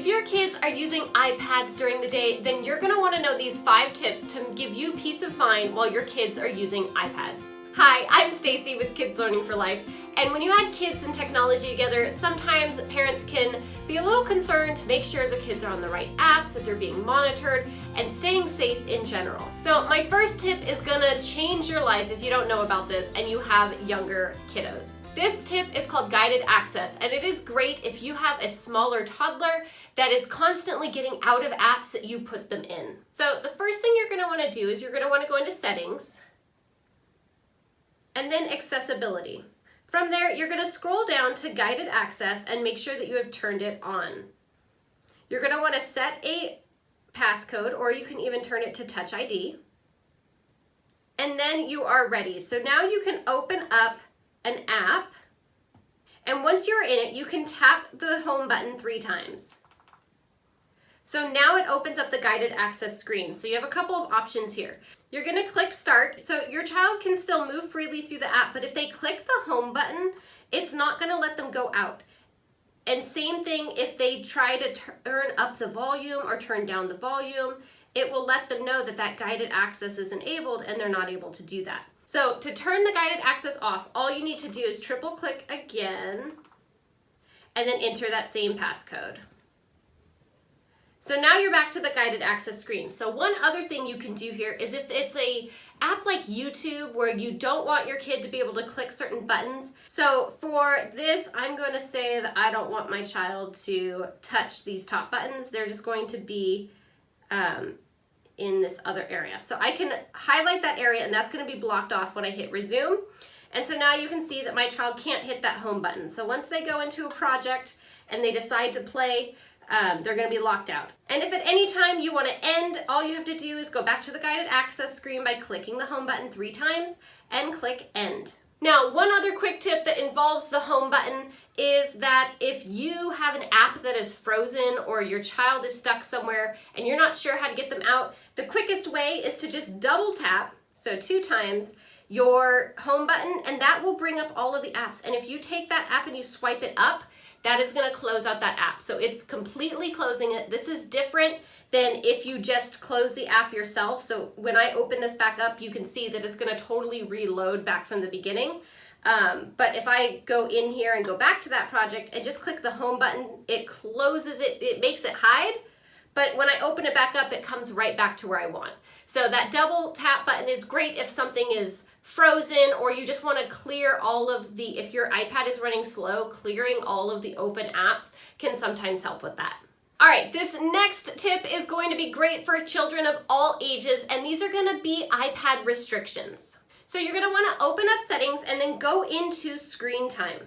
If your kids are using iPads during the day, then you're going to want to know these 5 tips to give you peace of mind while your kids are using iPads. Hi, I'm Stacey with Kids Learning for Life, and when you add kids and technology together, sometimes parents can be a little concerned to make sure the kids are on the right apps, that they're being monitored, and staying safe in general. So my first tip is gonna change your life if you don't know about this and you have younger kiddos. This tip is called guided access, and it is great if you have a smaller toddler that is constantly getting out of apps that you put them in. So the first thing you're gonna wanna do is you're gonna wanna go into settings, and then accessibility. From there, you're going to scroll down to guided access and make sure that you have turned it on. You're going to want to set a passcode, or you can even turn it to Touch ID. And then you are ready. So now you can open up an app, and once you're in it, you can tap the home button 3 times. So now it opens up the guided access screen. So you have a couple of options here. You're gonna click start, so your child can still move freely through the app, but if they click the home button, it's not gonna let them go out. And same thing if they try to turn up the volume or turn down the volume, it will let them know that that guided access is enabled and they're not able to do that. So to turn the guided access off, all you need to do is triple click again and then enter that same passcode. So now you're back to the guided access screen. So one other thing you can do here is if it's a app like YouTube where you don't want your kid to be able to click certain buttons. So for this, I'm going to say that I don't want my child to touch these top buttons. They're just going to be in this other area. So I can highlight that area and that's going to be blocked off when I hit resume. And so now you can see that my child can't hit that home button. So once they go into a project and they decide to play, they're going to be locked out. And if at any time you want to end, all you have to do is go back to the guided access screen by clicking the home button 3 times and click end. Now, one other quick tip that involves the home button is that if you have an app that is frozen or your child is stuck somewhere and you're not sure how to get them out, the quickest way is to just double tap, so 2 times, your home button, and that will bring up all of the apps. And if you take that app and you swipe it up, that is going to close out that app. So it's completely closing it. This is different than if you just close the app yourself. So when I open this back up, you can see that it's going to totally reload back from the beginning. But if I go in here and go back to that project and just click the home button, it closes it, it makes it hide. But when I open it back up, it comes right back to where I want. So that double tap button is great if something is frozen or you just want to clear all of the, if your iPad is running slow, clearing all of the open apps can sometimes help with that. All right, this next tip is going to be great for children of all ages, and these are going to be iPad restrictions. So you're going to want to open up settings and then go into screen time.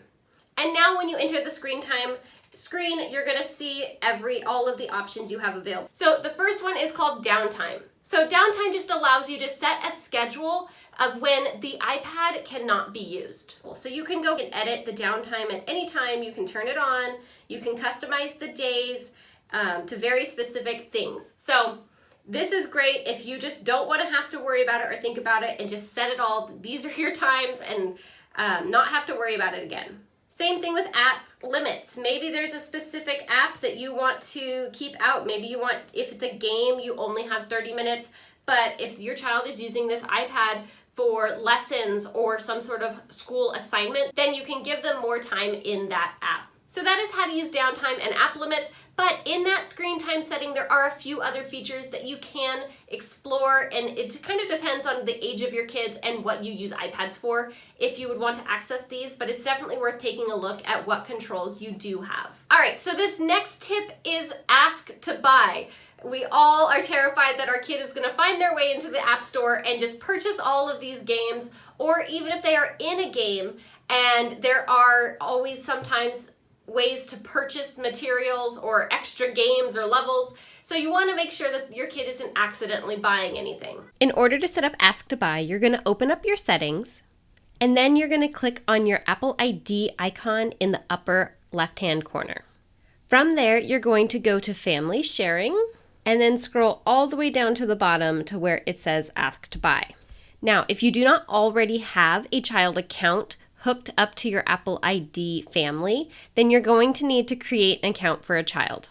And now when you enter the screen time screen, you're going to see all of the options you have available. So the first one is called Downtime. So Downtime just allows you to set a schedule of when the iPad cannot be used. So you can go and edit the downtime at any time. You can turn it on. You can customize the days to very specific things. So this is great if you just don't want to have to worry about it or think about it and just set it all. These are your times and not have to worry about it again. Same thing with app limits. Maybe there's a specific app that you want to keep out. Maybe you want, if it's a game, you only have 30 minutes. But if your child is using this iPad for lessons or some sort of school assignment, then you can give them more time in that app. So that is how to use downtime and app limits, but in that screen time setting, there are a few other features that you can explore, and it kind of depends on the age of your kids and what you use iPads for if you would want to access these, but it's definitely worth taking a look at what controls you do have. All right, so this next tip is ask to buy. We all are terrified that our kid is going to find their way into the App Store and just purchase all of these games, or even if they are in a game and there are always sometimes ways to purchase materials or extra games or levels. So you want to make sure that your kid isn't accidentally buying anything. In order to set up Ask to Buy, you're going to open up your settings, and then you're going to click on your Apple ID icon in the upper left-hand corner. From there, you're going to go to Family Sharing, and then scroll all the way down to the bottom to where it says Ask to Buy. Now, if you do not already have a child account hooked up to your Apple ID family, then you're going to need to create an account for a child.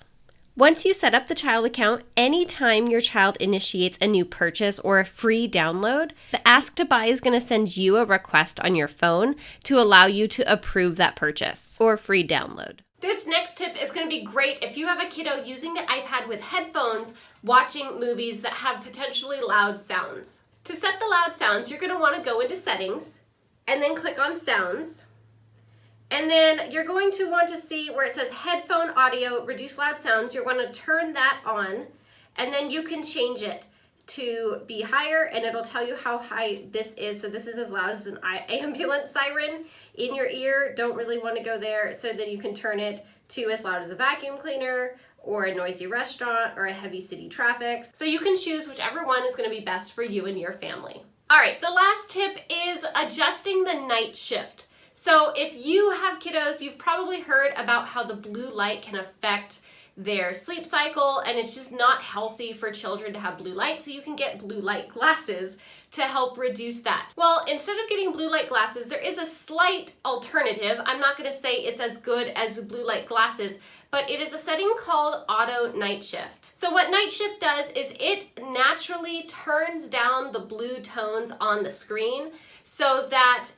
Once you set up the child account, anytime your child initiates a new purchase or a free download, the Ask to Buy is going to send you a request on your phone to allow you to approve that purchase or free download. This next tip is going to be great if you have a kiddo using the iPad with headphones watching movies that have potentially loud sounds. To set the loud sounds, you're going to want to go into Settings and then click on Sounds. And then you're going to want to see where it says Headphone Audio, Reduce Loud Sounds. You're going to turn that on, and then you can change it to be higher, and it'll tell you how high this is. So this is as loud as an ambulance siren in your ear. Don't really want to go there, so then you can turn it to as loud as a vacuum cleaner or a noisy restaurant or a heavy city traffic. So you can choose whichever one is going to be best for you and your family. All right, the last tip is adjusting the night shift. So if you have kiddos, you've probably heard about how the blue light can affect their sleep cycle, and it's just not healthy for children to have blue light, so you can get blue light glasses to help reduce that. Well, instead of getting blue light glasses, there is a slight alternative. I'm not going to say it's as good as blue light glasses, but it is a setting called Auto Night Shift. So what Night Shift does is it naturally turns down the blue tones on the screen so that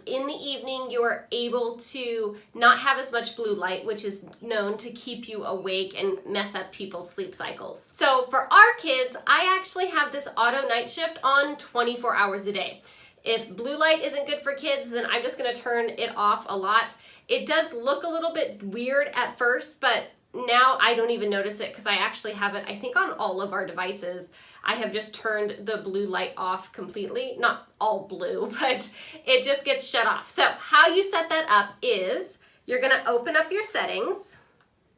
in the evening you are able to not have as much blue light, which is known to keep you awake and mess up people's sleep cycles. So for our kids, I actually have this Auto Night Shift on 24 hours a day. If blue light isn't good for kids, then I'm just gonna turn it off a lot. It does look a little bit weird at first, but now I don't even notice it because I actually have it, I think, on all of our devices. I have just turned the blue light off completely. Not all blue, but it just gets shut off. So how you set that up is you're gonna open up your settings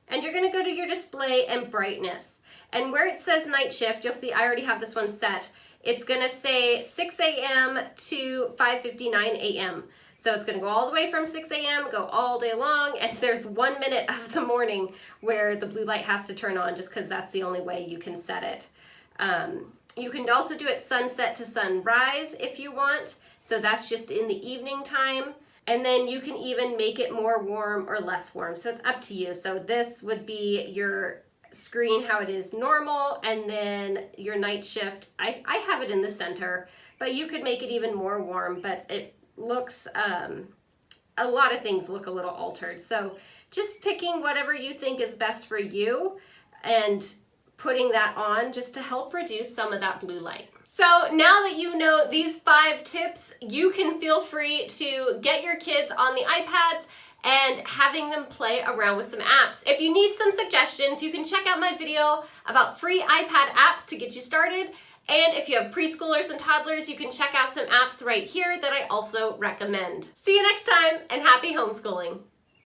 and you're gonna go to your display and brightness. And where it says night shift, you'll see I already have this one set. It's gonna say 6 a.m. to 5:59 a.m. So it's gonna go all the way from 6 a.m., go all day long, and there's 1 minute of the morning where the blue light has to turn on just because that's the only way you can set it. You can also do it sunset to sunrise if you want. So that's just in the evening time. And then you can even make it more warm or less warm. So it's up to you. So this would be your screen, how it is normal, and then your night shift. I have it in the center, but you could make it even more warm, but it looks, a lot of things look a little altered. So just picking whatever you think is best for you and putting that on just to help reduce some of that blue light. So now that you know these 5 tips, you can feel free to get your kids on the iPads and having them play around with some apps. If you need some suggestions, you can check out my video about free iPad apps to get you started. And if you have preschoolers and toddlers, you can check out some apps right here that I also recommend. See you next time, and happy homeschooling.